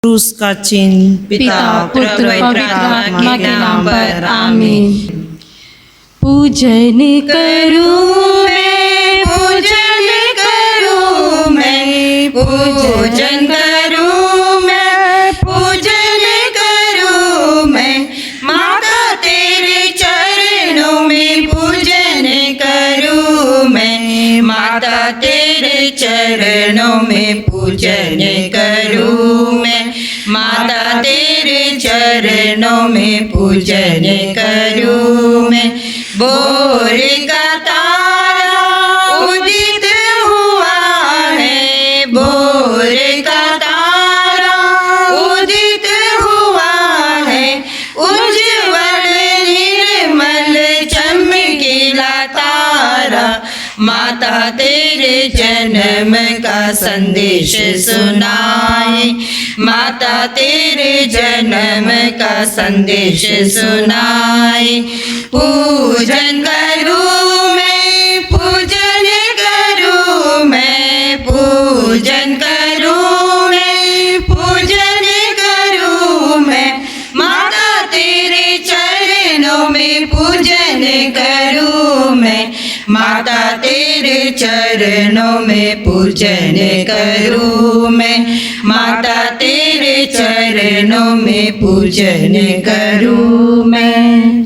क्रूस का चिन्ह पिता पुत्र पवित्र आत्मा के नाम पर आमीन। पूजन करूं मैं, पूजन करूं मैं, पूजन करूं मैं, पूजन करूं मैं, माता तेरे चरणों में पूजन करूं मैं, माता तेरे चरणों में पूजन करूं मैं, माता तेरे चरणों में पूजन करूं मैं। भोर का तारा उदित हुआ है, भोर का तारा उदित हुआ है, उज्ज्वल निर्मल चमकीला तारा, माता तेरे जन्म का संदेश सुनाए, माता तेरे जन्म का संदेश सुनाए। पूजन करूं मैं, पूजन करूं मैं, पूजन करूं मैं, पूजन करूं मैं, माता तेरे चरणों में पूजन करूं मैं, माता तेरे चरणों में पूजन करूं मैं, माता तेरे चरणों में पूजन करूं मैं।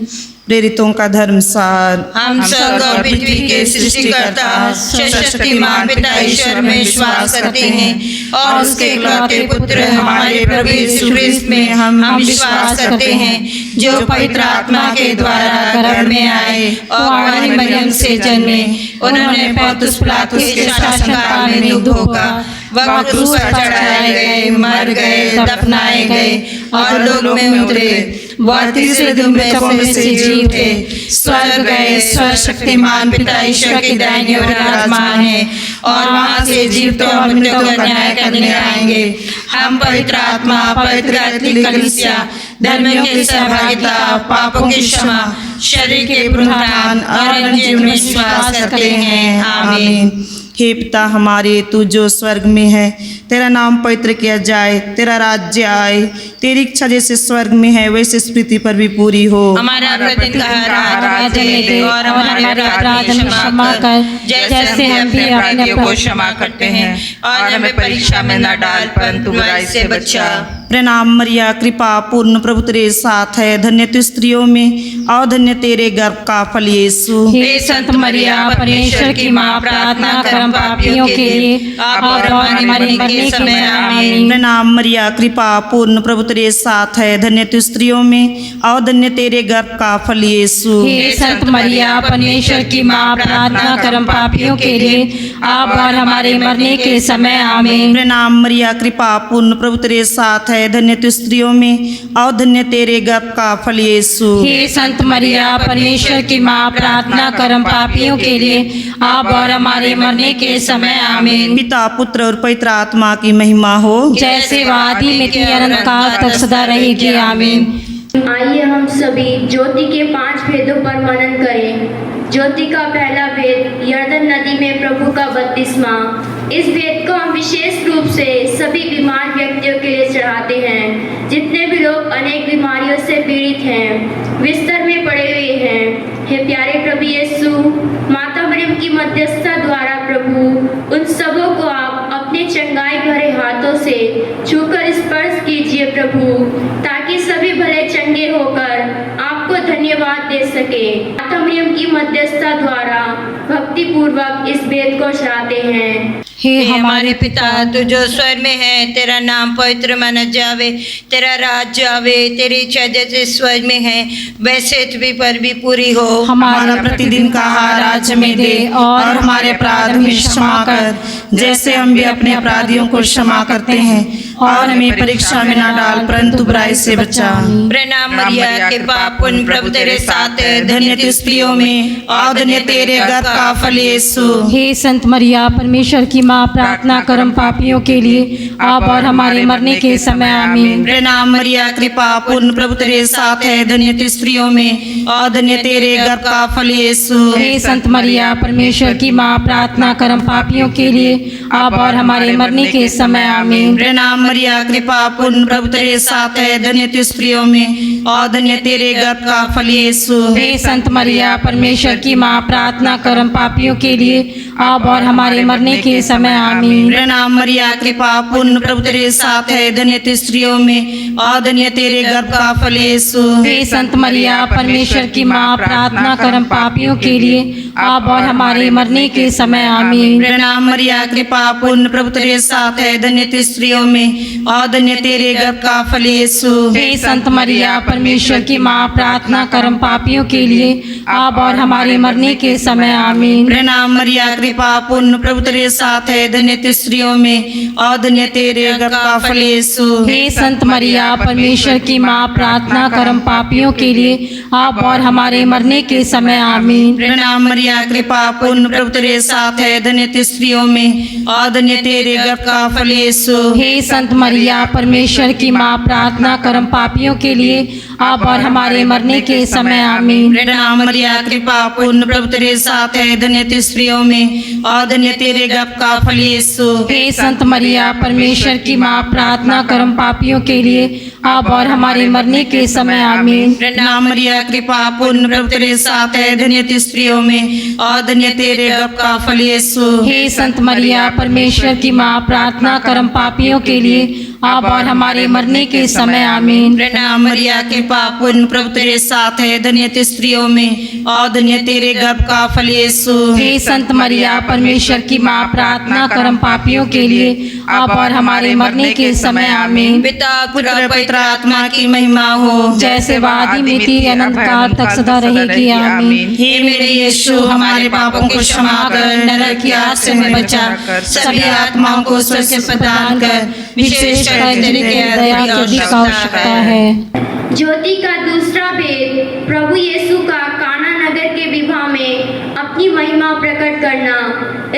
प्रेरितों का धर्मसार। हम स्वर्ग और पृथ्वी के सृष्टिकर्ता सर्वशक्तिमान पिता ईश्वर में विश्वास करते हैं और उसके इकलौते पुत्र हमारे प्रभु यीशु ख्रिस्त में हम विश्वास करते हैं, जो पवित्र आत्मा के द्वारा गर्भ में आए और हमारी मरियम से जन्मे। उन्होंने पोंतियुस पिलातुस के शासनकाल में युद्ध होगा, वह क्रूस पर चढ़ाए गए, मर गए, दफनाए गए और लोक में उतरे। वह तीसरे दिन में से जी उठे, स्वर्ग गए, सर्वशक्तिमान पिता ईश्वर की दाहिनी ओर विराजमान है और वहां से जीवतों और मृतकों का न्याय करने आएंगे। हम पवित्र आत्मा, पवित्र कैथोलिक कलीसिया, धर्म की सहभागिता, पापों की क्षमा, शरीर के पुनरुत्थान और अनंत जीवन में विश्वास करते हैं। आमीन। हे पिता हमारे, तू जो स्वर्ग में है, तेरा नाम पवित्र किया जाए, तेरा राज्य आए, तेरी इच्छा जैसे स्वर्ग में है वैसे इस पृथ्वी पर भी पूरी हो। हमारा प्रतिदिन का आहार दे और हमारे अपराध क्षमा कर, जैसे हम भी अपने अपराधियों को क्षमा करते हैं, और हमें परीक्षा में न डाल परंतु बुराई से बचा। प्रणाम मरिया, कृपा पूर्ण प्रभु तेरे साथ है, धन्य तू स्त्रियों में और धन्य तेरे गर्भ का फल यीशु। हे संत मरिया परमेश्वर की माँ, प्रार्थना कर हम पापियों के लिए अब और हमारे मरने के समय आमीन। प्रणाम मरिया, कृपा पूर्ण प्रभु तेरे साथ है, धन्य तू स्त्रियों में और धन्य तेरे गर्भ का फल यीशु। हे संत मरिया परमेश्वर की माँ, प्रार्थना कर हम पापियों के लिए अब और हमारे मरने के समय आमीन। प्रणाम मरिया, कृपा पूर्ण प्रभु तेरे साथ है, धन्य तू स्त्रियों में और धन्य तेरे गर्भ का फल यीशु। हे संत मरिया परमेश्वर की माँ, प्रार्थना कर हम पापियों के लिए अब और हमारे मरने के समय आमीन। पिता पुत्र और पवित्र आत्मा की महिमा हो, जैसे वह आदि में थी अनंत काल तक सदा रहेगी। आमीन। आइए हम सभी ज्योति के 5 भेदों पर मनन करें। ज्योति का पहला भेद, यरदन नदी में प्रभु का बपतिस्मा। इस भेद को हम विशेष रूप से सभी बीमार व्यक्तियों के लिए चढ़ाते हैं। जितने भी लोग अनेक बीमारियों से पीड़ित हैं, बिस्तर में पड़े हुए हैं, हे प्यारे प्रभु यीशु, माता मरियम की मध्यस्थता द्वारा प्रभु उन सबों को आप अपने चंगाई भरे हाथों से छूकर स्पर्श कीजिए प्रभु, ताकि सभी भले चंगे होकर आपको धन्यवाद दे सके। माता मरियम की मध्यस्थता द्वारा भक्ति पूर्वक इस भेद को चढ़ाते हैं। हे हमारे पिता, तू जो स्वर्ग में है, तेरा नाम पवित्र माना जावे, तेरा राज्य आवे, तेरी इच्छा जैसे स्वर्ग में है वैसे पृथ्वी पर भी पूरी हो। हमारा प्रतिदिन का आहार आज हमें दे और हमारे अपराध हमें क्षमा कर, जैसे हम भी अपने अपराधियों को क्षमा करते हैं, और हमें परीक्षा में न डाल परंतु बुराई से बचा। प्रणाम मरिया, कृपा पूर्ण प्रभु तेरे साथ है, धन्य तू स्त्रियों में और धन्य तेरे गर्भ का फल यीशु। हे संत मरिया परमेश्वर की माँ, प्रार्थना कर हम पापियों के लिए अब और हमारे मरने के समय आमीन। प्रणाम मरिया, कृपा पूर्ण प्रभु तेरे साथ है, धन्य तू स्त्रियों में और धन्य तेरे गर्भ का फल यीशु। हे संत मरिया परमेश्वर की माँ, प्रार्थना कर हम पापियों के लिए अब और हमारे मरने के समय आमीन। प्रणाम मरिया कृपा पूर्ण प्रभु तेरे साथ है, धन्य तू स्त्रियों में और धन्य तेरे गर्भ का फल यीशु। हे संत मरिया परमेश्वर की माँ, प्रार्थना कर हम पापियों के लिए अब और हमारे मरने के समय आमीन। प्रणाम मरिया कृपा पूर्ण प्रभु तेरे साथ है, धन्य तू स्त्रियों में और धन्य तेरे गर्भ का फल यीशु। हे संत मरिया परमेश्वर की माँ, प्रार्थना कर हम पापियों के लिए अब और हमारे मरने के समय आमीन। प्रणाम मरिया कृपा पूर्ण प्रभु तेरे साथ है, धन्य तू स्त्रियों में और धन्य तेरे गर्भ का फल यीशु। हे संत मरिया परमेश्वर की माँ, प्रार्थना कर हम पापियों के लिए अब और हमारे मरने के समय आमीन। प्रणाम मरिया कृपा पूर्ण प्रभु तेरे साथ है, धन्य तू स्त्रियों में और धन्य तेरे गर्भ का फल यीशु। हे संत मरिया परमेश्वर की माँ, प्रार्थना कर हम पापियों के लिए अब और हमारे मरने के समय आमीन। प्रणाम मरिया कृपा पूर्ण प्रभु तेरे साथ है, धन्य तू स्त्रियों में और धन्य तेरे गर्भ का फल यीशु। हे संत मरिया परमेश्वर की माँ, प्रार्थना कर हम पापियों के लिए अब और हमारे मरने के समय आमीन। प्रणाम मरिया कृपा पूर्ण प्रभु तेरे साथ है, धन्य तू स्त्रियों में और धन्य तेरे गर्भ का फल यीशु। हे संत मरिया परमेश्वर की माँ, प्रार्थना कर हम पापियों के लिए अब और हमारे मरने के समय आमीन। प्रणाम मरिया कृपा पूर्ण प्रभु तेरे साथ है, धन्य तू स्त्रियों में और धन्य तेरे गर्भ का फल यीशु। हे संत मरिया परमेश्वर की माँ, प्रार्थना कर हम पापियों के लिए अब और हमारे मरने के समय आमीन। प्रणाम मरिया कृपा पूर्ण प्रभु तेरे साथ है, धन्य तू स्त्रियों में और धन्य तेरे गर्भ का फल यीशु। हे संत मरिया परमेश्वर की माँ, प्रार्थना कर हम पापियों के लिए अब और हमारे मरने के समय आमीन। पिता पुत्र पवित्र आत्मा की महिमा हो, जैसे वादी में थी, अनंत काल तक सदा रहेगी आमीन। हे मेरे यीशु, हमारे पापों को क्षमा कर, नरक की आग से हमें बचा, सभी आत्माओं को स्वर्ग से प्रदान कर, विशेष तेरी दया की अधिक आवश्यकता है। ज्योति का दूसरा भेद, प्रभु यीशु का काना नगर के विवाह में अपनी महिमा प्रकट करना।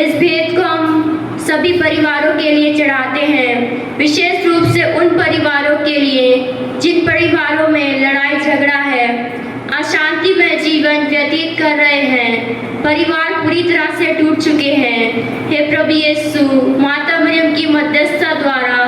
इस भेद को हम सभी परिवारों के लिए चढ़ाते हैं, विशेष रूप से उन परिवारों के लिए जिन परिवारों में लड़ाई झगड़ा है, अशांति में जीवन व्यतीत कर रहे हैं, परिवार पूरी तरह से टूट चुके हैं। हे प्रभु यीशु, माता मरियम की मध्यस्थता द्वारा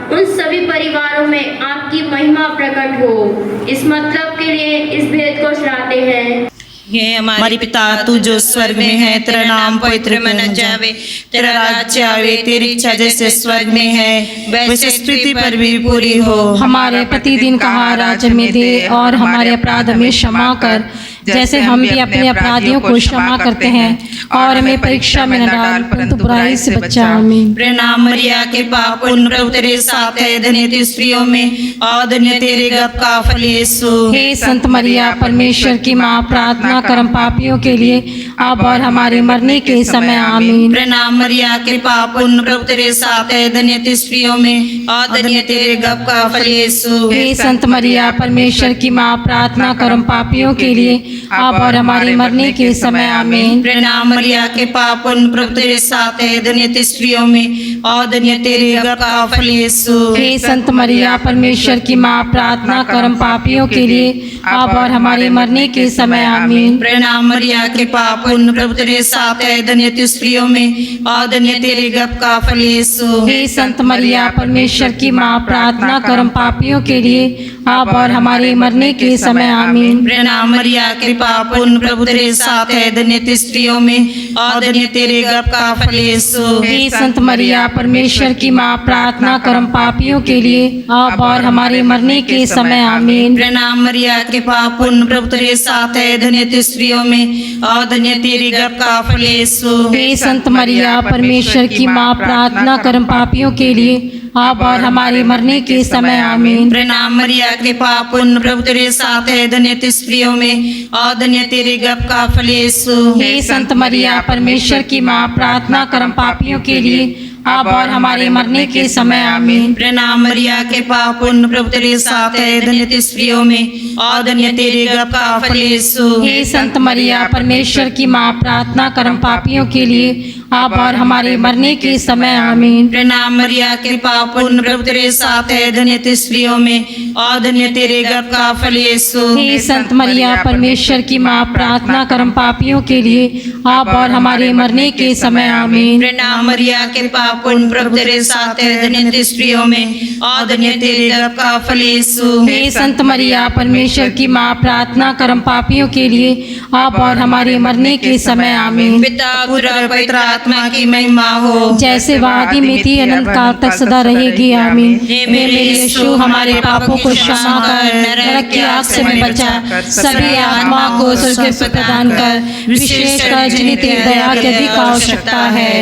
उन सभी परिवारों में आपकी महिमा प्रकट हो। इस मतलब के लिए इस भेद को चढ़ाते हैं। हे हमारे पिता तू जो स्वर्ग में है, तेरा नाम पवित्र माना जावे, तेरा राज्य आवे, तेरी इच्छा जैसे स्वर्ग में है वैसे पृथ्वी पर भी पूरी हो। हमारे प्रतिदिन का आहार आज हमें दे और हमारे अपराध हमें क्षमा कर, जैसे हम भी अपने अपराधियों को क्षमा करते हैं, और हमें परीक्षा में न डाल परंतु बुराई से बचा। आमीन। प्रणाम मरिया कृपा पूर्ण प्रभु तेरे साथ है, धन्य तू स्त्रियों में और धन्य तेरे गर्भ का फल यीशु। हे संत मरिया परमेश्वर की माँ, प्रार्थना कर हम पापियों के लिए अब और हमारे मरने के समय आमीन। प्रणाम मरिया कृपा पूर्ण प्रभु तेरे साथ है, धन्य तू स्त्रियों में और धन्य तेरे गर्भ का फल यीशु। हे संत मरिया परमेश्वर की माँ, प्रार्थना कर हम पापियों के लिए अब और हमारे मरने के समय आमीन। प्रणाम मरिया कृपा पूर्ण प्रभु तेरे साथ है, धन्य तू स्त्रियों में और धन्य तेरे गर्भ का फल यीशु। हे संत मरिया परमेश्वर की माँ, प्रार्थना कर हम पापियों के लिए अब और हमारे मरने के समय आमीन। प्रणाम मरिया कृपा पूर्ण प्रभु तेरे साथ है, धन्य तू स्त्रियों में और धन्य तेरे गर्भ का फल यीशु। हे संत मरिया परमेश्वर की माँ, प्रार्थना कर हम पापियों के लिए अब और हमारे मरने के समय आमीन। प्रणाम मरिया कृपा पूर्ण प्रभु तेरे साथ है, धन्य तू स्त्रियों में और धन्य तेरे गर्भ का फल यीशु। हे संत मरिया परमेश्वर की माँ, प्रार्थना कर हम पापियों के लिए अब और हमारे मरने के समय आमीन। प्रणाम मरिया कृपा पूर्ण प्रभु तेरे साथ है, धन्य तू स्त्रियों में और धन्य तेरे गर्भ का फल यीशु। हे संत मरिया परमेश्वर की माँ, प्रार्थना कर हम पापियों के लिए अब और हमारे मरने के समय आमीन। प्रणाम मरिया कृपा पूर्ण प्रभु तेरे साथ है, धन्य तू स्त्रियों में और धन्य तेरे गर्भ का फल यीशु। हे संत मरिया परमेश्वर की माँ, प्रार्थना कर हम पापियों के लिए अब और हमारे मरने के समय आमीन। प्रणाम मरिया कृपा पूर्ण प्रभु तेरे साथ है, धन्य तू स्त्रियों में और धन्य तेरे गर्भ का फल यीशु। हे संत मरिया परमेश्वर की माँ, प्रार्थना कर हम पापियों के लिए अब और हमारे मरने के समय आमीन। प्रणाम मरिया, कृपा पूर्ण प्रभु तेरे साथ है, धन्य तू स्त्रियों में और धन्य तेरे गर्भ का फल यीशु। हे संत मरिया, परमेश्वर की माँ, प्रार्थना करम पापियों के लिए अब और हमारे मरने के समय आमीन। प्रणाम मरिया, कृपा पूर्ण प्रभु तेरे साथ है, धन्य तू स्त्रियों में और धन्य तेरे गर्भ का फल यीशु। हे संत मरिया, परमेश्वर की माँ, प्रार्थना करम पापियों के लिए अब और हमारे मरने के समय आमीन। पिता पुत्र और पवित्र आत्मा की महिमा हो, जैसे वादी में थी, अनंत काल तक सदा रहेगी आमीन। हे मेरे यीशु, हमारे पापों को क्षमा कर, नरक की आग से हमें बचा, सभी आत्मा को स्वर्ग से प्रदान कर, विशेषकर जिन्हें तेरी दया की अधिक आवश्यकता है।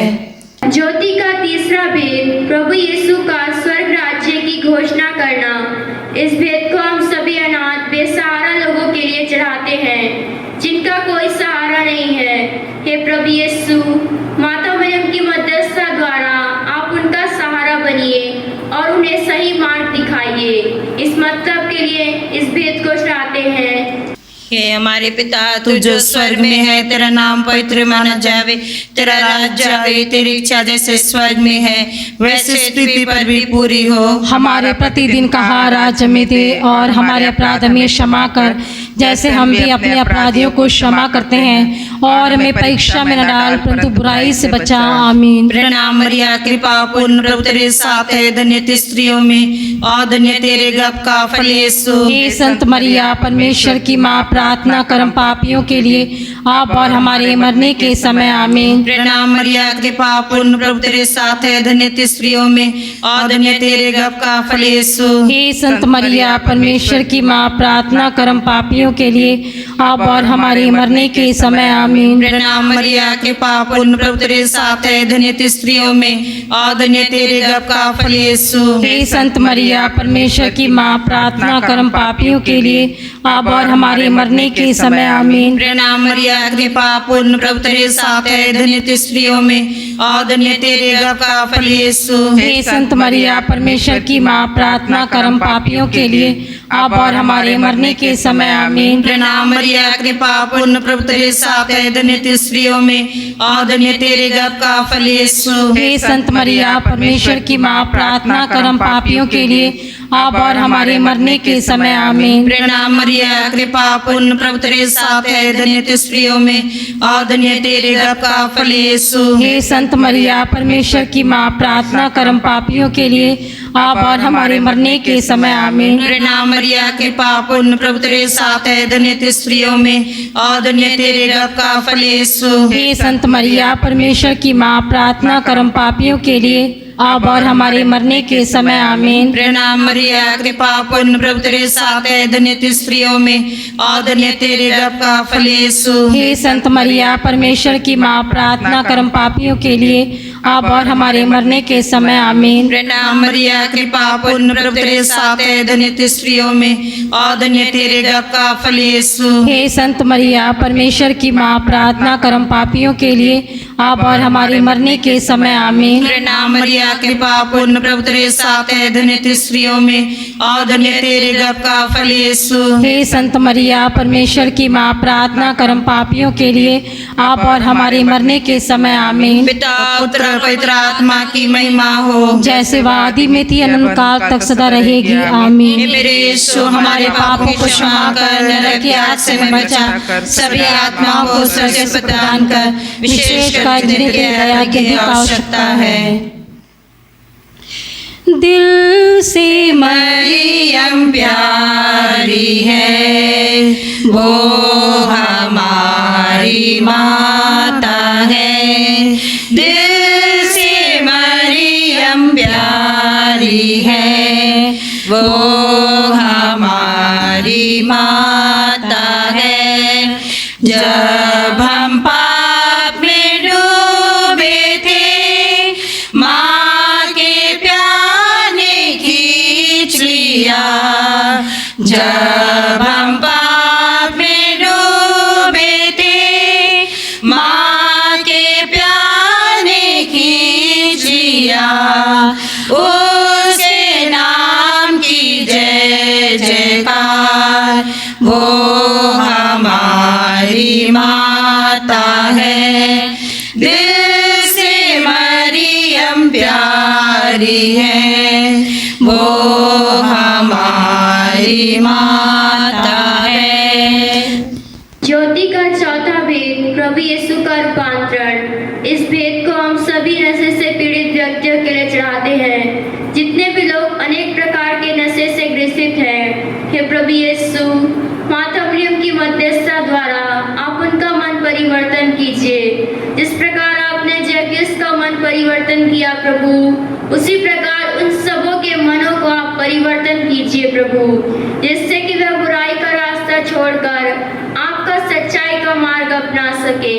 ज्योति का तीसरा भेद, प्रभु यीशु का स्वर्ग राज्य की घोषणा करना। इस भेद को हम सभी अनाथ बेसहारा लोगों के लिए चढ़ाते हैं, जिनका कोई सहारा नहीं है। हे प्रभु यीशु, माता मरियम की मध्यस्थता द्वारा आप उनका सहारा बनिए और उन्हें सही मार्ग दिखाइए। इस मतलब के लिए इस भेद को चढ़ाते हैं। हे हमारे पिता, तू जो स्वर्ग में है, तेरा नाम पवित्र माना जावे, तेरा राज्य आवे, तेरी इच्छा जैसे स्वर्ग में है वैसे पृथ्वी पर भी पूरी हो। हमारे प्रतिदिन का आहार आज हमें दे, और हमारे अपराध हमें क्षमा कर, जैसे हम भी अपने अपराधियों को क्षमा करते हैं, और हमें परीक्षा में न डाल, परंतु बुराई से बचा। आमीन। प्रणाम मरिया, कृपा पूर्ण प्रभु तेरे साथ है, धन्य तू स्त्रियों में और धन्य तेरे गर्भ का फल यीशु। हे संत मरिया, परमेश्वर की माँ, प्रार्थना करम पापियों के लिए अब और हमारे मरने के समय आमीन। प्रणाम मरिया, कृपा पूर्ण प्रभु तेरे साथ है, धन्य तू स्त्रियों में और धन्य तेरे गर्भ का फल यीशु। हे संत मरिया, परमेश्वर की माँ, प्रार्थना करम पापियों के लिए अब और हमारे मरने के समय आमीन। प्रणाम मरिया, कृपा पूर्ण प्रभु तेरे साथ है, धन्य तू स्त्रियों में और धन्य तेरे गर्भ का फल यीशु। हे संत मरिया, परमेश्वर की माँ, प्रार्थना करम पापियों के लिए अब और हमारे मरने के समय आमीन। प्रणाम मरिया, कृपा पूर्ण प्रभु तेरे साथ है, धन्य तू स्त्रियों में और धन्य तेरे गर्भ का फल यीशु। हे संत मरिया, परमेश्वर की माँ, प्रार्थना करम पापियों के लिए अब और हमारे मरने के समय आमीन। प्रणाम मरिया, कृपा पूर्ण प्रभु तेरे साथ है, धन्य तू स्त्रियों में और धन्य तेरे गर्भ का फल यीशु। हे संत मरिया, परमेश्वर की माँ, प्रार्थना करम पापियों के लिए अब और हमारे मरने के समय आमीन। प्रणाम मरिया, कृपा पूर्ण प्रभु तेरे साथ है, धन्य तू स्त्रियों में और धन्य तेरे गर्भ का फल यीशु। हे संत मरिया, परमेश्वर की माँ, प्रार्थना करम पापियों के लिए अब और हमारे मरने के समय आमीन। प्रणाम मरिया, कृपा पूर्ण प्रभु तेरे साथ है, धन्य तू स्त्रियों में और धन्य तेरे गर्भ का फल यीशु। हे संत मरिया, परमेश्वर की माँ, प्रार्थना करम पापियों के लिए अब और हमारे मरने के समय आमीन। प्रणाम मरिया, कृपा पूर्ण प्रभु तेरे साथ है, धन्य तू स्त्रियों में और धन्य तेरे गर्भ का फल यीशु। हे संत मरिया, परमेश्वर की माँ, प्रार्थना करम पापियों के लिए अब और हमारे मरने के समय आमीन। प्रणाम मरिया, कृपा पूर्ण प्रभु तेरे साथ है, धन्य तू स्त्रियों में और धन्य तेरे गर्भ का फल यीशु। हे संत मरिया, परमेश्वर की माँ, प्रार्थना करम पापियों के लिए अब और हमारे मरने के समय आमीन। प्रणाम मरिया, कृपा पूर्ण प्रभु तेरे साथ है, धन्य तू स्त्रियों में और धन्य तेरे गर्भ का फल यीशु। हे संत मरिया, परमेश्वर की माँ, प्रार्थना करम पापियों के लिए अब और हमारे मरने के समय आमीन। पिता पुत्र और पवित्र आत्मा की महिमा हो, जैसे वह आदि में थी, अनंत काल तक सदा रहेगी। आमीन। हे मेरे यीशु, हमारे पापों को क्षमा कर, नरक की आग से हमें बचा, सभी आत्माओं को स्वर्ग से प्रदान कर, विशेषकर जिन्हें तेरी दया की अधिक आवश्यकता है। दिल से मरियम प्यारी है, वो हमारी माता है। दिल से मरियम प्यारी है, वो हमारी माता है। जब हम पाप में डूबे थे, माँ के प्यार ने खींच लिया। जब हम पाप में डूबे थे, माँ के प्यार ने खींच लिया। उसके नाम की जय जयकार, वो हमारी माता है। दिल से वाली है, वो हमारी माता है। ज्योति का चौथा भेद प्रभु यीशु का रूपांतरण। इस भेद को हम सभी नशे से पीड़ित व्यक्तियों के लिए चढ़ाते हैं। जितने भी लोग अनेक प्रकार के नशे से ग्रसित हैं, हे प्रभु यीशु, माता मरियम की मध्यस्थता द्वारा आप उनका मन परिवर्तन कीजिए। जिस प्रकार आपने जैकिस का मन परिवर्तन किया प्रभु, उसी प्रकार उन सबों के मनों को आप परिवर्तन कीजिए प्रभु, जिससे कि वह बुराई का रास्ता छोड़कर आपका सच्चाई का मार्ग अपना सके।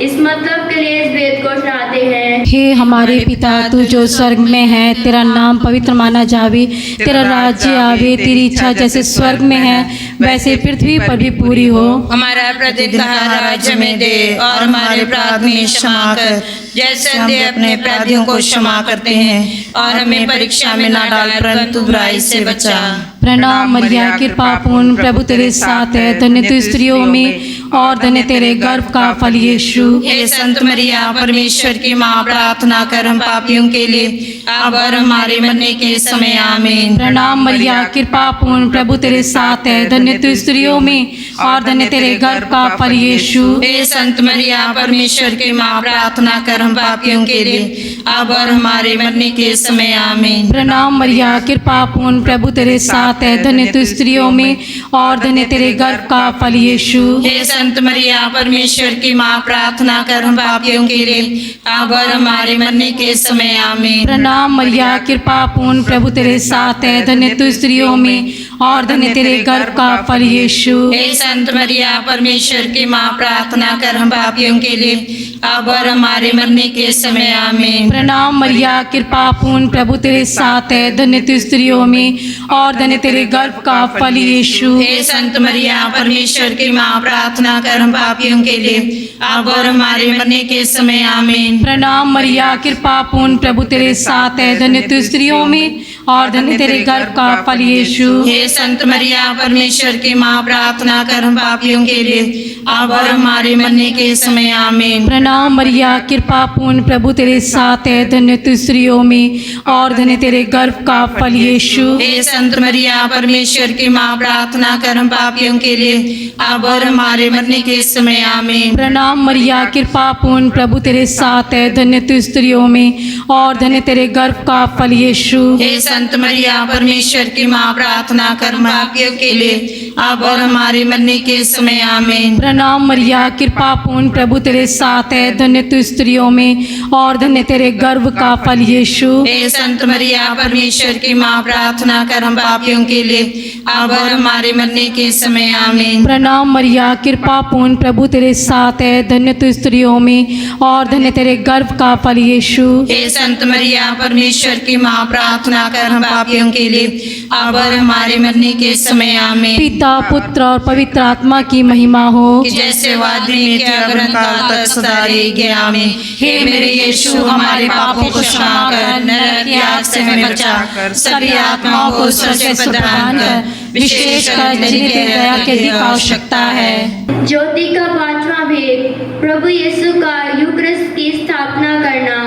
इस मतलब के लिए इस वेद को चढ़ाते हैं। हे हमारे पिता, तू जो स्वर्ग में है, तेरा नाम पवित्र माना जावे, तेरा राज्य आवे, तेरी इच्छा जैसे स्वर्ग में है वैसे पृथ्वी पर भी पूरी हो। हमारा प्रतिदिन का आहार हमें दे, और हमारे अपराध में क्षमा कर, जैसे हम अपने अपराधियों को क्षमा करते हैं, और हमें परीक्षा में न डाल परंतु बुराई से बचा। प्रणाम मरिया, कृपा पूर्ण, प्रभु तेरे साथ है, धन्य तू स्त्रियों में और धन्य तेरे गर्भ का फल यीशु। हे संत मरिया, परमेश्वर की माँ, प्रार्थना कर हम पापियों के लिए, अब और हमारे मरने के समय आमीन। प्रणाम मरिया, कृपा पूर्ण, प्रभु तेरे साथ है, धन्य तू स्त्रियों में और धन्य तेरे गर्भ का फल यीशु। हे संत मरिया, परमेश्वर की माँ, प्रार्थना कर हम पापियों के लिए, अब और हमारे मरने के समय आमीन। प्रणाम मरिया, कृपा पूर्ण, प्रभु तेरे साथ है, धन्य तू स्त्रियों में और धन्य तेरे गर्भ का फल यीशु। हे संत मरिया, परमेश्वर की माँ, प्रार्थना कर हम पापियों के लिए, अब और हमारे मरने के समय आमीन। प्रणाम मरिया, कृपा पूर्ण, प्रभु तेरे साथ है, धन्य तू स्त्रियों में और धन्य तेरे गर्भ का फल यीशु। हे संत मरिया, परमेश्वर की माँ, प्रार्थना कर हम पापियों के लिए, अब और हमारे मरने के समय आमीन। प्रणाम मरिया, कृपा पूर्ण, प्रभु तेरे साथ है, धन्य तू स्त्रियों में और धन्य तेरे गर्भ का फल यीशु। हे संत मरिया, परमेश्वर की माँ, प्रार्थना कर हम पापियों के लिए, अब और हमारे मरने के समय आमीन। प्रणाम मरिया, कृपा पूर्ण, प्रभु तेरे साथ है, धन्य तू स्त्रियों में और धन्य तेरे गर्भ का फल यीशु। हे संत मरिया, परमेश्वर की माँ, प्रार्थना कर हम पापियों के लिए, अब और हमारे मरने के समय आमीन। प्रणाम मरिया, कृपा पूर्ण, प्रभु तेरे साथ है, धन्य तू स्त्रियों में और धन्य तेरे गर्भ का फल यीशु। हे संत मरिया, परमेश्वर की माँ, प्रार्थना कर हम पापियों के लिए, अब और हमारे मरने के समय आमीन। प्रणाम मरिया, कृपा पूर्ण, प्रभु तेरे साथ है, धन्य तू स्त्रियों में और धन्य तेरे गर्भ का फल यीशु। हे संत मरिया, परमेश्वर की माँ, प्रार्थना कर हम पापियों के लिए, अब और हमारे मरने के समय आमीन। प्रणाम मरिया, कृपा पूर्ण, प्रभु तेरे साथ है, धन्य तू स्त्रियों में और धन्य तेरे गर्भ का फल यीशु। हे संत मरिया, परमेश्वर की माँ, प्रार्थना कर हम पापियों के लिए, अब और हमारे मरने के समय आमीन। प्रणाम मरिया, कृपा पूर्ण, प्रभु तेरे साथ है, धन्य तू स्त्रियों में और धन्य तेरे गर्भ का फल यीशु। हे संत मरिया, परमेश्वर की माँ, प्रार्थना कर हम पापियों के लिए, अब और हमारे मरने के समय आमीन। पिता, पुत्र और पवित्र आत्मा की महिमा हो, कि जैसे वादी में थे अग्रन काल तक सदा रहेगी आमीन। हे मेरे यीशु, हमारे पापों को क्षमा कर, नरक की आग से हमें बचा कर, सभी आत्माओं को स्वर्ग से प्रदान कर, विशेषकर जिन्हें तेरी दया की अधिक आवश्यकता है। ज्योति का पांचवा भेद प्रभु यीशु का यूक्रिस्ट की स्थापना करना।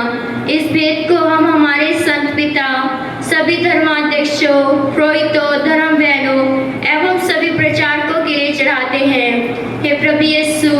इस भेद को हम हमारे संत पिता, सभी धर्माध्यक्षों, पुरोहितों, धर्म बहनों एवं सभी प्रचारकों के लिए चढ़ाते हैं। हे प्रभु यीशु,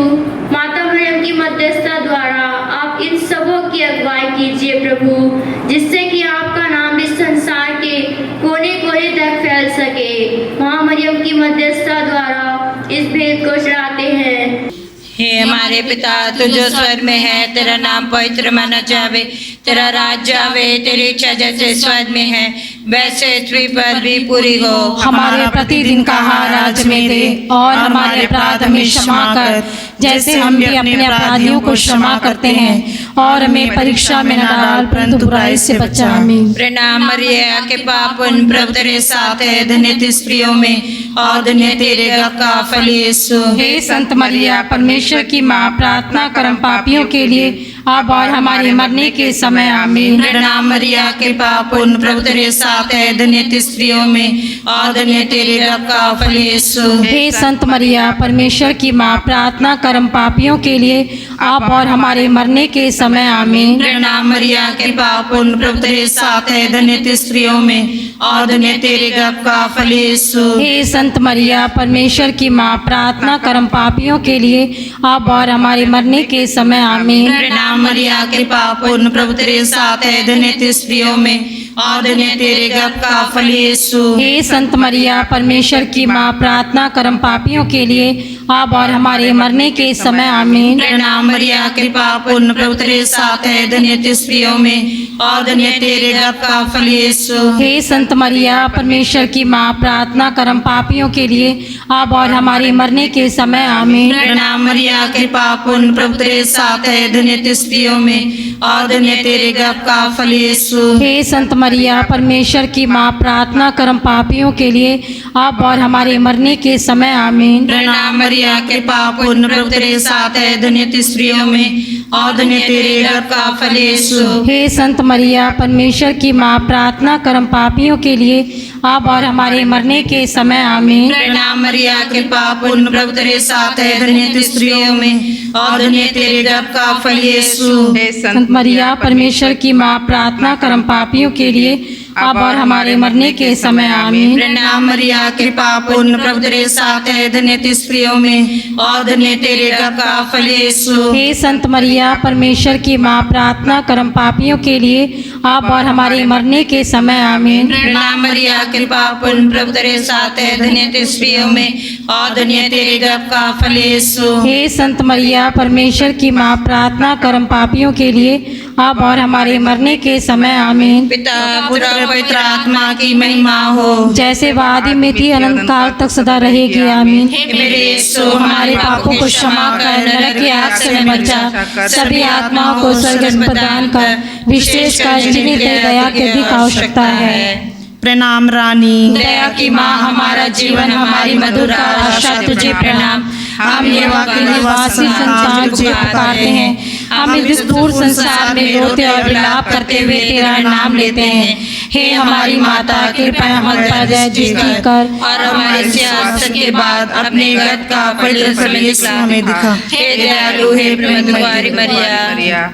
माता मरियम की मध्यस्थता द्वारा आप इन सबों की अगुवाई कीजिए प्रभु, जिससे कि आपका नाम इस संसार के कोने कोने तक फैल सके। माँ मरियम की मध्यस्थता द्वारा इस भेद को चढ़ाते हैं। हे हमारे पिता, तू जो स्वर्ग में है, तेरा नाम पवित्र माना जावे, तेरा राज्य आवे, तेरी इच्छा जैसे स्वर्ग में है वैसे पृथ्वी पर भी पूरी हो। हमारे प्रतिदिन का आहार आज हमें दे, और हमारे अपराध हमें क्षमा कर, जैसे हम भी अपने अपराधियों को क्षमा करते हैं, और हमें परीक्षा में न डाल परंतु बुराई से बचा। आमीन। प्रणाम मरिया, के पापुन प्रभु तेरे साथ है, धन्य तू स्त्रियों में और धन्य तेरे गर्भ का फल यीशु। हे संत मरिया, परमेश्वर की माँ, प्रार्थना कर हम पापियों के लिए अब और हमारे मरने के समय आमीन। प्रणाम मरिया कृपा पूर्ण प्रभु तेरे साथ है, धन्य तू स्त्रियों में और धन्य तेरे गर्भ का फल यीशु। हे संत मरिया परमेश्वर की माँ, प्रार्थना करम पापियों के लिए अब और हमारे मरने के समय आमीन। प्रणाम मरिया कृपा पूर्ण प्रभु तेरे साथ है, धन्य तू स्त्रियों में और धन्य तेरे गर्भ का फल यीशु। हे संत मरिया परमेश्वर की माँ, प्रार्थना करम पापियों के लिए अब और हमारे मरने के समय आमीन। प्रणाम मरिया कृपा पूर्ण प्रभु तेरे साथ है, धन्य तू स्त्रियों में और धन्य तेरे गर्भ का फल यीशु। हे संत मरिया परमेश्वर की माँ, प्रार्थना करम पापियों के लिए अब और हमारे मरने के समय आमीन। प्रणाम मरिया कृपा पूर्ण प्रभु तेरे साथ है, धन्य तू स्त्रियों में और धन्य तेरे गर्भ का फल यीशु। हे संत मरिया परमेश्वर की माँ, प्रार्थना करम पापियों के लिए अब और हमारे मरने के समय आमीन। प्रणाम मरिया कृपा पूर्ण प्रभु तेरे साथ है, धन्य तू स्त्रियों में और धन्य तेरे गर्भ का फल यीशु। हे संत मरिया परमेश्वर की माँ, प्रार्थना करम पापियों के लिए अब और हमारे मरने के समय आमीन। प्रणाम मरिया कृपा पूर्ण प्रभु तेरे साथ है, धन्य तू स्त्रियों में और धन्य तेरे गर्भ का फल यीशु। हे संत मरिया परमेश्वर की माँ, प्रार्थना करम पापियों के लिए अब और हमारे मरने के समय आमीन। प्रणाम मरिया कृपा पूर्ण प्रभु तेरे साथ है, धन्य तू स्त्रियों में और धन्य तेरे गर्भ का फल यीशु। संत मरिया परमेश्वर की माँ, प्रार्थना करम पापियों के लिए अब और हमारे मरने के समय आमीन। प्रणाम मरिया कृपा पूर्ण प्रभु तेरे साथ है, धन्य तू स्त्रियों में और धन्य तेरे गर्भ का फल यीशु। हे संत मरिया परमेश्वर की माँ, प्रार्थना करम पापियों के लिए अब और हमारे मरने के समय आमीन। प्रणाम मरिया कृपा पूर्ण प्रभु तेरे साथ है, धन्य तू स्त्रियों में और धन्य तेरे गर्भ का फल यीशु। हे संत मरिया परमेश्वर की माँ, प्रार्थना करम पापियों के लिए अब और हमारे मरने के समय आमीन। पिता पुत्र पवित्र आत्मा की महिमा हो, जैसे वह आदि में थी, अनंत काल तक सदा रहेगी आमीन। हे मेरे यीशु हमारे पापों को क्षमा कर, नरक की आग से बचा, सभी आत्माओं को स्वर्ग प्रदान कर, विशेषकर जिन्हें तेरी दया की अधिक आवश्यकता है। प्रणाम रानी दया की माँ, हमारा जीवन, हमारी मधुर आशा, तुझे प्रणाम। हम यहोवा के निवासी संतान तुझे पुकारते हैं, हम इस दूर संसार में रोते और विलाप करते हुए तेरा नाम लेते हैं। हे हमारी माता, कृपया हम पर दया दृष्टि कर और हमारे सियासत के बाद अपने गर्भ का पवित्र फल यीशु हमें दिखा। हे दयालु, हे प्रेमकुमारी मरिया,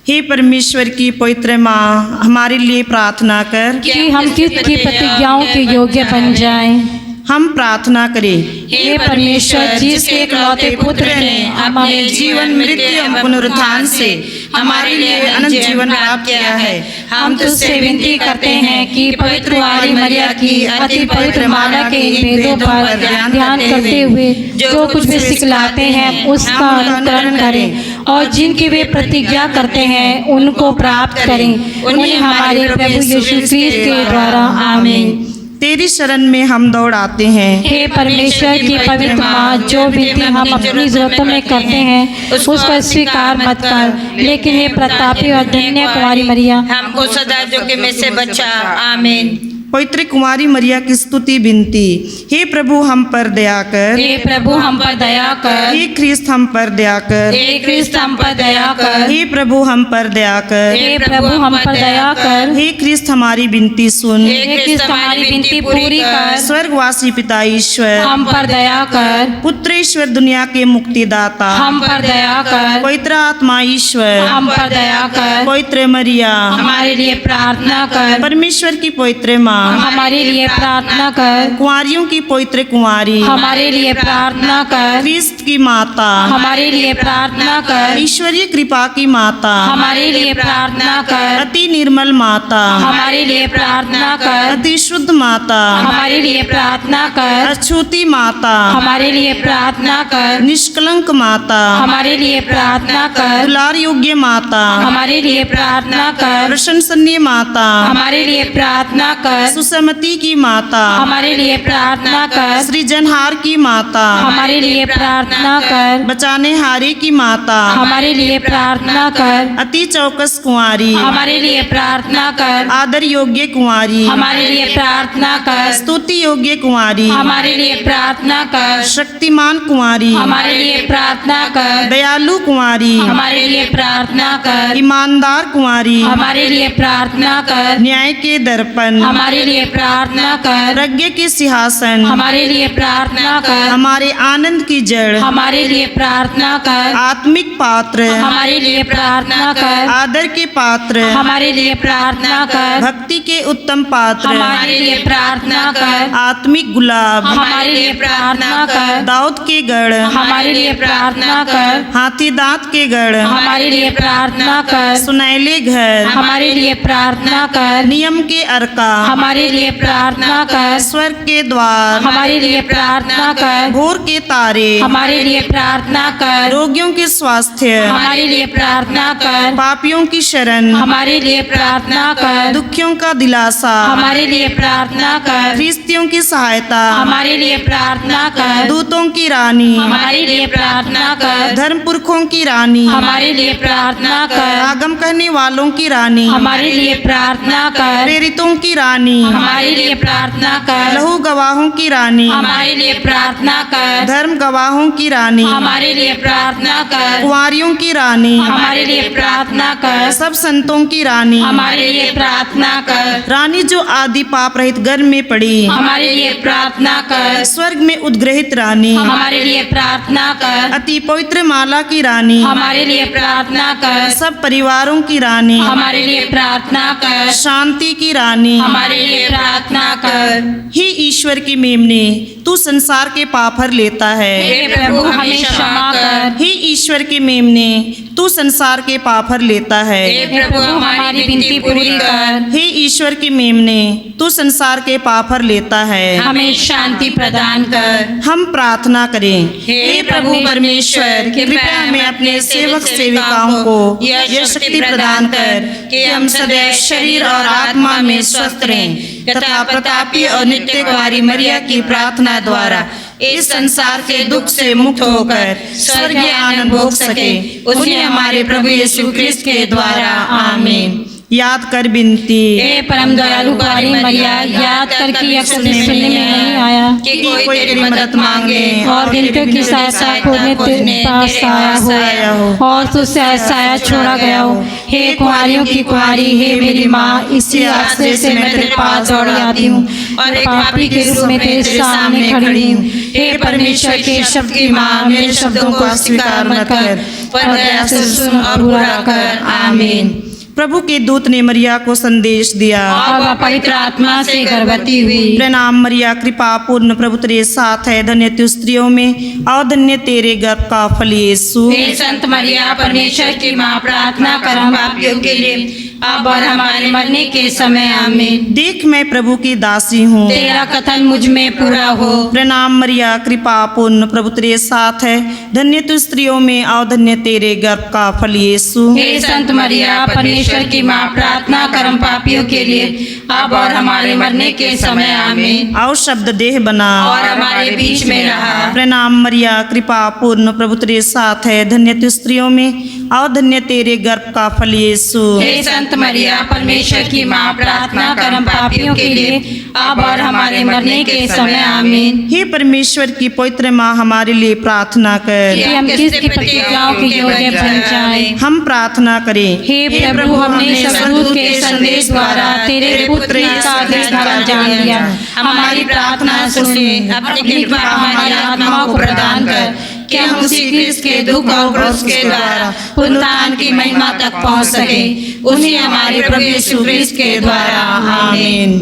हे परमेश्वर की पवित्र माँ, हमारे लिए प्रार्थना कर कि हम कृत की प्रतिज्ञाओं के योग्य बन जाएं। हम प्रार्थना करें। हे परमेश्वर, जिसके इकलौते पुत्र ने अपने जीवन मृत्यु एवं पुनरुत्थान से हमारे लिए अनंत जीवन प्राप्त किया है, हम तुझसे विनती करते हैं कि पवित्र कुंवारी मरिया की अति पवित्र माला के इन भेदों पर ध्यान करते हुए जो कुछ भी सिखलाते हैं उसका अनुकरण करें और जिनकी वे प्रतिज्ञा करते हैं उनको प्राप्त करें। उन्हें हमारे प्रभु यीशु मसीह के द्वारा आमीन। तेरी शरण में हम दौड़ आते हैं। हे परमेश्वर की पवित्र माँ, जो विनती हम अपनी जरूरतों में करते हैं उसको स्वीकार मत कर, लेकिन हे प्रतापी और धन्य कुंवारी मरिया, हमको सदा जोखिम में से बचा। आमीन। पवित्र कुमारी मरिया की स्तुति विनती। हे प्रभु हम पर दया कर, हे प्रभु हम पर दया कर, हे ख्रिस्त हम पर दया कर, हे ख्रिस्त हम पर दया कर, हे प्रभु हम पर दया कर, हे प्रभु हम पर दया कर, हे ख्रिस्त हमारी विनती सुन, हे ख्रिस्त हमारी विनती पूरी कर, स्वर्गवासी पिता ईश्वर हम पर दया कर, पुत्र ईश्वर दुनिया के मुक्तिदाता हम पर दया कर, पवित्र आत्मा ईश्वर हम पर दया कर, पवित्र मरिया हमारे लिए प्रार्थना कर, परमेश्वर की पवित्र माँ हमारे लिए प्रार्थना कर, कुंवारियों की पवित्र कुंवारी हमारे लिए प्रार्थना कर, ख्रिस्त की माता हमारे लिए प्रार्थना कर, ईश्वरीय कृपा की माता हमारे लिए प्रार्थना कर, अति निर्मल माता हमारे लिए प्रार्थना कर, अति शुद्ध माता हमारे लिए प्रार्थना कर, अछूती माता हमारे लिए प्रार्थना कर, निष्कलंक माता हमारे लिए प्रार्थना कर, दुलार योग्य माता हमारे लिए प्रार्थना कर, प्रशंसनीय माता हमारे लिए प्रार्थना कर, कर सुसमति की माता, हमारे लिए प्रार्थना कर। सृजनहार की माता, हमारे लिए प्रार्थना कर। बचाने हारे की माता, हमारे लिए प्रार्थना कर। अति चौकस कुंवारी, हमारे लिए प्रार्थना कर। आदर योग्य कुंवारी, हमारे लिए प्रार्थना कर। स्तुति योग्य कुंवारी, हमारे लिए प्रार्थना कर। शक्तिमान कुंवारी, हमारे लिए प्रार्थना कर। दयालु कुंवारी, हमारे लिए प्रार्थना कर। ईमानदार कुंवारी, हमारे लिए प्रार्थना कर। न्याय के दर्पण, हमारे लिए प्रार्थना कर। प्रज्ञा के सिंहासन, हमारे लिए प्रार्थना कर। हमारे आनंद की जड़, हमारे लिए प्रार्थना कर। आत्मिक पात्र, हमारे लिए प्रार्थना कर। आदर के पात्र, हमारे लिए प्रार्थना कर। भक्ति के उत्तम पात्र, हमारे लिए प्रार्थना कर। आत्मिक गुलाब, हमारे लिए प्रार्थना कर। दाऊद के गढ़, हमारे लिए प्रार्थना कर। हाथी दांत के गढ़, हमारे लिए प्रार्थना कर। सुनैले घर, हमारे लिए प्रार्थना कर। नियम के अर्का, हमारे लिए प्रार्थना कर। स्वर्ग के द्वार, हमारे लिए प्रार्थना कर। भोर के तारे, हमारे लिए प्रार्थना कर। रोगियों के स्वास्थ्य, हमारे लिए प्रार्थना कर। पापियों की शरण, हमारे लिए प्रार्थना कर। दुखियों का दिलासा, हमारे लिए प्रार्थना कर। ख्रिस्तियों की सहायता, हमारे लिए प्रार्थना कर। दूतों की रानी, हमारे लिए प्रार्थना कर। धर्म पुरखों की रानी, हमारे लिए प्रार्थना कर। आगम कहने वालों की रानी, हमारे लिए प्रार्थना कर। प्रेरितों की रानी, हमारे लिए प्रार्थना कर। लहू गवाहों की रानी, हमारे लिए प्रार्थना कर। धर्म गवाहों की रानी, हमारे लिए प्रार्थना कर। कुंवारियों की रानी, हमारे लिए प्रार्थना कर। सब संतों की रानी, हमारे लिए प्रार्थना कर। रानी जो आदि पाप रहित गर्भ में पड़ी, हमारे लिए प्रार्थना कर। स्वर्ग में उद्ग्रहित रानी, हमारे लिए प्रार्थना कर। अति पवित्र माला की रानी, हमारे लिए प्रार्थना कर। सब परिवारों की रानी, हमारे लिए प्रार्थना कर। शांति की रानी, हमारे लिए प्रार्थना कर। हे ईश्वर की मेमने, तू संसार के पाप हर लेता है। हे प्रभु हमें क्षमा कर। हे ईश्वर के मेमने, तू संसार के पाप हर लेता है। हे प्रभु हमारी विनती पूरी कर। हे ईश्वर के मेमने, तू संसार के पाप हर लेता है। हमें शांति प्रदान कर। हम प्रार्थना करें। हे प्रभु परमेश्वर, कृपया हमें अपने सेवक सेविकाओं को यह शक्ति प्रदान कर कि हम सदैव शरीर और आत्मा में स्वस्थ रहें तथा प्रतापी और नित्य कुमारी मरिया की प्रार्थना द्वारा इस संसार के दुख से मुक्त होकर स्वर्गीय आनंद भोग सके। उन्हें हमारे प्रभु यीशु क्रिस्त के द्वारा आमीन। याद कर बिनती। हे परम दयालु कुमारी मरिया, याद करके यह सुनने में नहीं आया कि कोई तेरी मदद मांगे और गिनतियों की सहायता खोजने तेरे पास आया हो और तुझसे साया छोड़ा गया हो। हे कुंवारियों की कुंवारी, हे मेरी माँ, इसी आश्रय से मैं तेरे पास दौड़ आती हूँ और एक पापी के रूप में तेरे सामने खड़ी हूँ। हे परमेश्वर के शब्द की माँ, मेरे शब्दों को अस्वीकार मत कर, पर दया से सुन और पूरा कर। आमीन। प्रभु के दूत ने मरिया को संदेश दिया और वह पवित्र आत्मा से गर्भवती हुई। प्रणाम मरिया, कृपा पूर्ण प्रभु तेरे साथ है, धन्य तू स्त्रियों में और धन्य तेरे गर्भ का फल यीशु। हे संत मरिया, परमेश्वर की माँ, प्रार्थना कर हम पापियों के लिए अब और हमारे मरने के समय। आमीन। देख मैं प्रभु की दासी हूँ, तेरा कथन मुझ में पूरा हो। प्रणाम मरिया, कृपा पूर्ण प्रभु तेरे साथ है, धन्य तू स्त्रियों में और धन्य तेरे गर्भ का फल यीशु। हे संत मरिया, परमेश्वर की माँ, प्रार्थना कर हम पापियों के लिए अब और हमारे मरने के समय। आमीन। आओ शब्द देह बना और हमारे बीच में रहा। प्रणाम मरिया, कृपा पूर्ण प्रभु तेरे साथ है, धन्य तू स्त्रियों में और धन्य तेरे गर्भ का फल यीशु। हे संत मरिया, परमेश्वर की माँ, प्रार्थना कर हम पापियों के लिए अब और हमारे मरने के समय। आमीन। हे परमेश्वर की पवित्र माँ, हमारे लिए प्रार्थना कर कि हम किसकी प्रतिज्ञाओं के योग्य बन जाएं। हम प्रार्थना करें। हे प्रभु, हमने स्वर्गदूत के संदेश द्वारा तेरे पुत्र का अधिकार जान लिया। हमारी प्रार्थना सुनिए, अपनी कृपा हमारी आत्मा को प्रदान कर कि हम उसी क्रिस्त के दुख और क्रूस के द्वारा पुनरुत्थान की महिमा तक पहुंच सके। उन्हें हमारे प्रभु यीशु क्रिस्त के द्वारा। आमीन।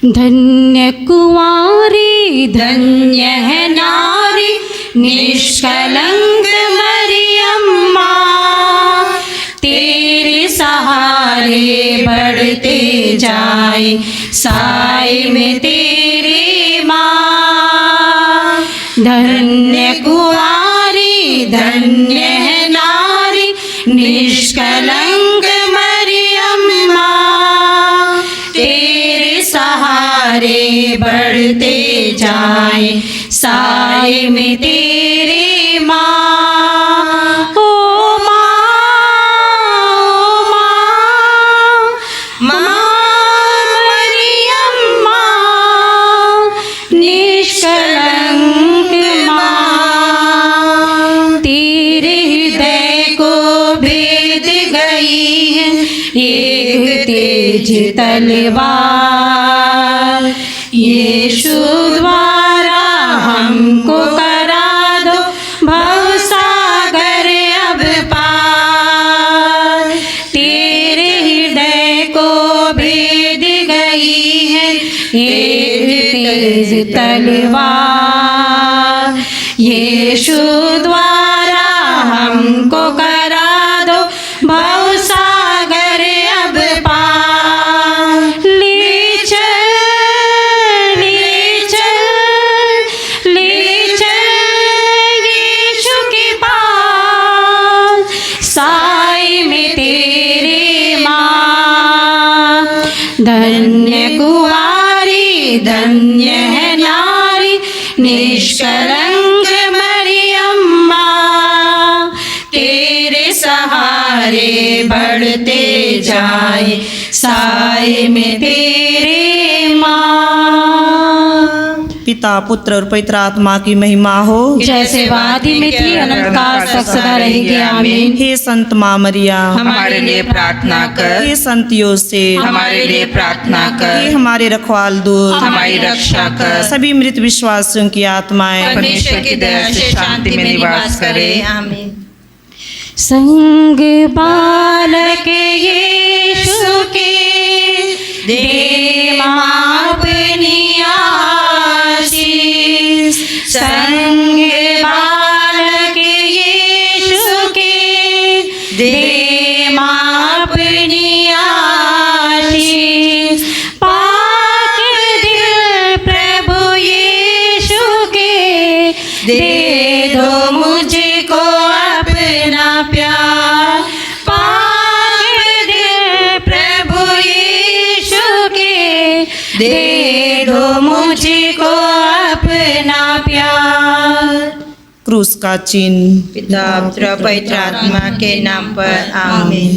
धन्य कुंवारी, धन्य है नारी, निष्कलंक मरियम माँ, तेरे सहारे बढ़ते जाए साए में तेरे माँ। धन्य कुंवारी, धन्य है नारी, निष्कलंक मरियम माँ, बढ़ते जाए साए में तेरे माँ। ओ माँ, माँ मरियम माँ, निष्कलंक माँ, तेरे हृदय को भेद गई है एक तेज तलवार। यीशु द्वारा हमको करा दो भवसागर अब पार। तेरे हृदय को भेद गई है एक तेज तलवार। यीशु द्वारा हमको करा दो भवसागर अब पार। ले चल, ले चल, ले चल यीशु के पास, साए में तेरे माँ। धन्य कुंवारी धन्य है नारी निष्कलंक मरियम माँ। तेरे सहारे बढ़ते जाए साए में तेरे माँ। पिता पुत्र और पवित्र आत्मा की महिमा हो। जैसे वादी में थी अनंत काल तक सदा रहेगी, आमीन। हे संत माँ मरिया, हमारे लिए प्रार्थना कर। हे संत योसेफ, हमारे लिए प्रार्थना हे कर। हमारे रखवाल दूत, हमारी रक्षा कर। सभी मृत विश्वासियों की आत्माएं परमेश्वर की दया से शांति में निवास करे, आमीन। संग बालक यीशु के दे माँ अपनी आशीष। संग बालक यीशु के दे माँ अपनी आशीष। पाक दिल प्रभु यीशु के दे दो मुझको अपना प्यार। पाक दिल प्रभु यीशु के दे दो मुझको अपना प्यार। क्रूस का चिन्ह। पिता पुत्र पवित्र आत्मा के नाम पर, आमीन।